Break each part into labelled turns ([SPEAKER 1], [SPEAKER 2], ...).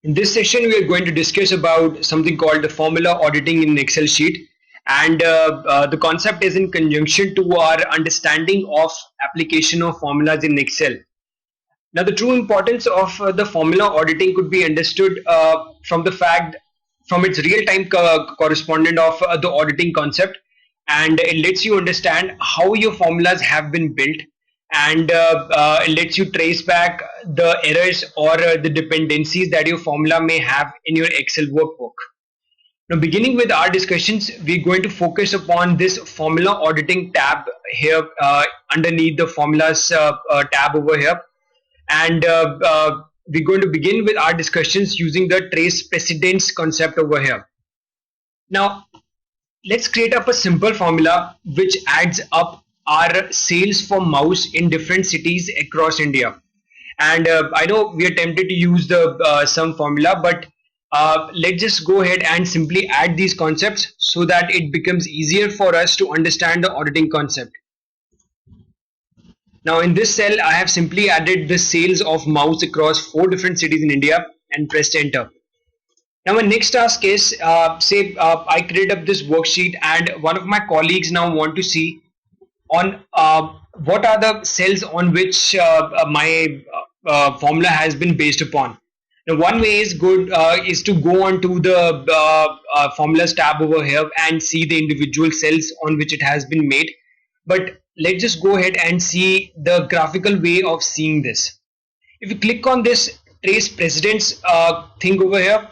[SPEAKER 1] In this session, we are going to discuss about something called the formula auditing in Excel sheet, and the concept is in conjunction to our understanding of application of formulas in Excel. Now, the true importance of the formula auditing could be understood from the fact, from its real-time correspondent of the auditing concept, and it lets you understand how your formulas have been built, and it lets you trace back the errors or the dependencies that your formula may have in your Excel workbook. Now, beginning with our discussions, we're going to focus upon this formula auditing tab here underneath the formulas tab over here, and we're going to begin with our discussions using the trace precedents concept over here. Now, let's create up a simple formula which adds up our sales for mouse in different cities across India. And I know we are tempted to use the sum formula, but let's just go ahead and simply add these concepts so that it becomes easier for us to understand the auditing concept. Now, in this cell, I have simply added the sales of mouse across 4 different cities in India and pressed enter. Now, my next task is, say I create up this worksheet and one of my colleagues now want to see on what are the cells on which my formula has been based upon. Now, one way is to go on to the formulas tab over here and see the individual cells on which it has been made. But let's just go ahead and see the graphical way of seeing this. If you click on this trace precedents thing over here,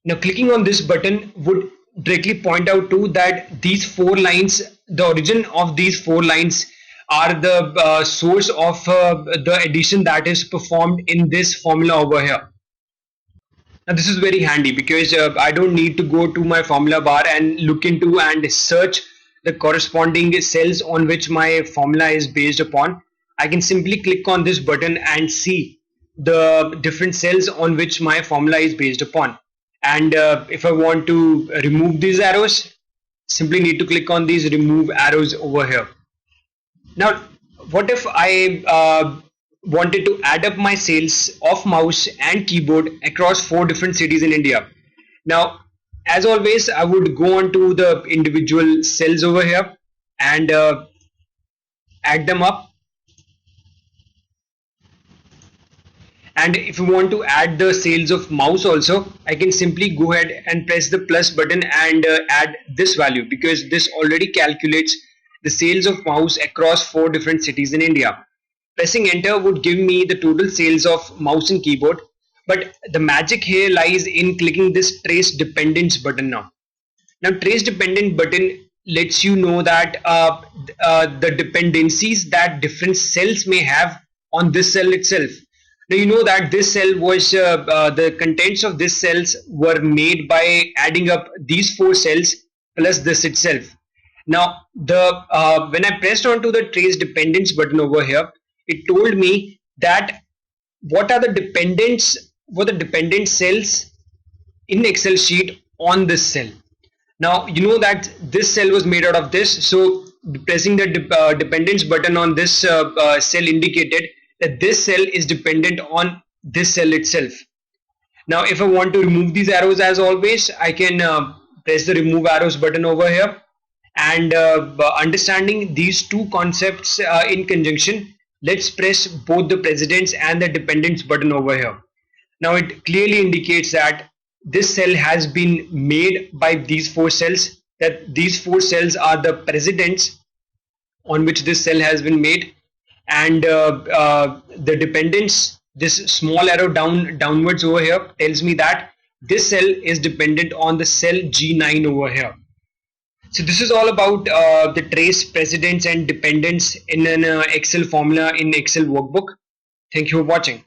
[SPEAKER 1] now clicking on this button would directly point out to that these 4 lines, the origin of these 4 lines are the source of the addition that is performed in this formula over here. Now this is very handy because I don't need to go to my formula bar and look into and search the corresponding cells on which my formula is based upon. I can simply click on this button and see the different cells on which my formula is based upon. And if I want to remove these arrows, simply need to click on these remove arrows over here. Now, what if I wanted to add up my sales of mouse and keyboard across 4 different cities in India? Now, as always, I would go on to the individual cells over here and add them up. And if you want to add the sales of mouse also, I can simply go ahead and press the plus button and add this value, because this already calculates the sales of mouse across 4 different cities in India. Pressing enter would give me the total sales of mouse and keyboard, but the magic here lies in clicking this trace dependence button now. Now, trace dependent button lets you know that the dependencies that different cells may have on this cell itself. Now, you know that this cell was the contents of this cells were made by adding up these 4 cells plus this itself. Now, when I pressed onto the trace dependence button over here, it told me that what are the dependent cells in Excel sheet on this cell. Now, you know that this cell was made out of this, so pressing the dependence button on this cell indicated that this cell is dependent on this cell itself. Now, if I want to remove these arrows, as always, I can press the remove arrows button over here, and understanding these 2 concepts in conjunction, let's press both the precedents and the dependence button over here. Now, it clearly indicates that this cell has been made by these 4 cells, that these 4 cells are the precedents on which this cell has been made, and the dependence, this small arrow downwards over here, tells me that this cell is dependent on the cell G9 over here. So this is all about the trace precedents and dependence in an Excel formula in Excel workbook. Thank you for watching.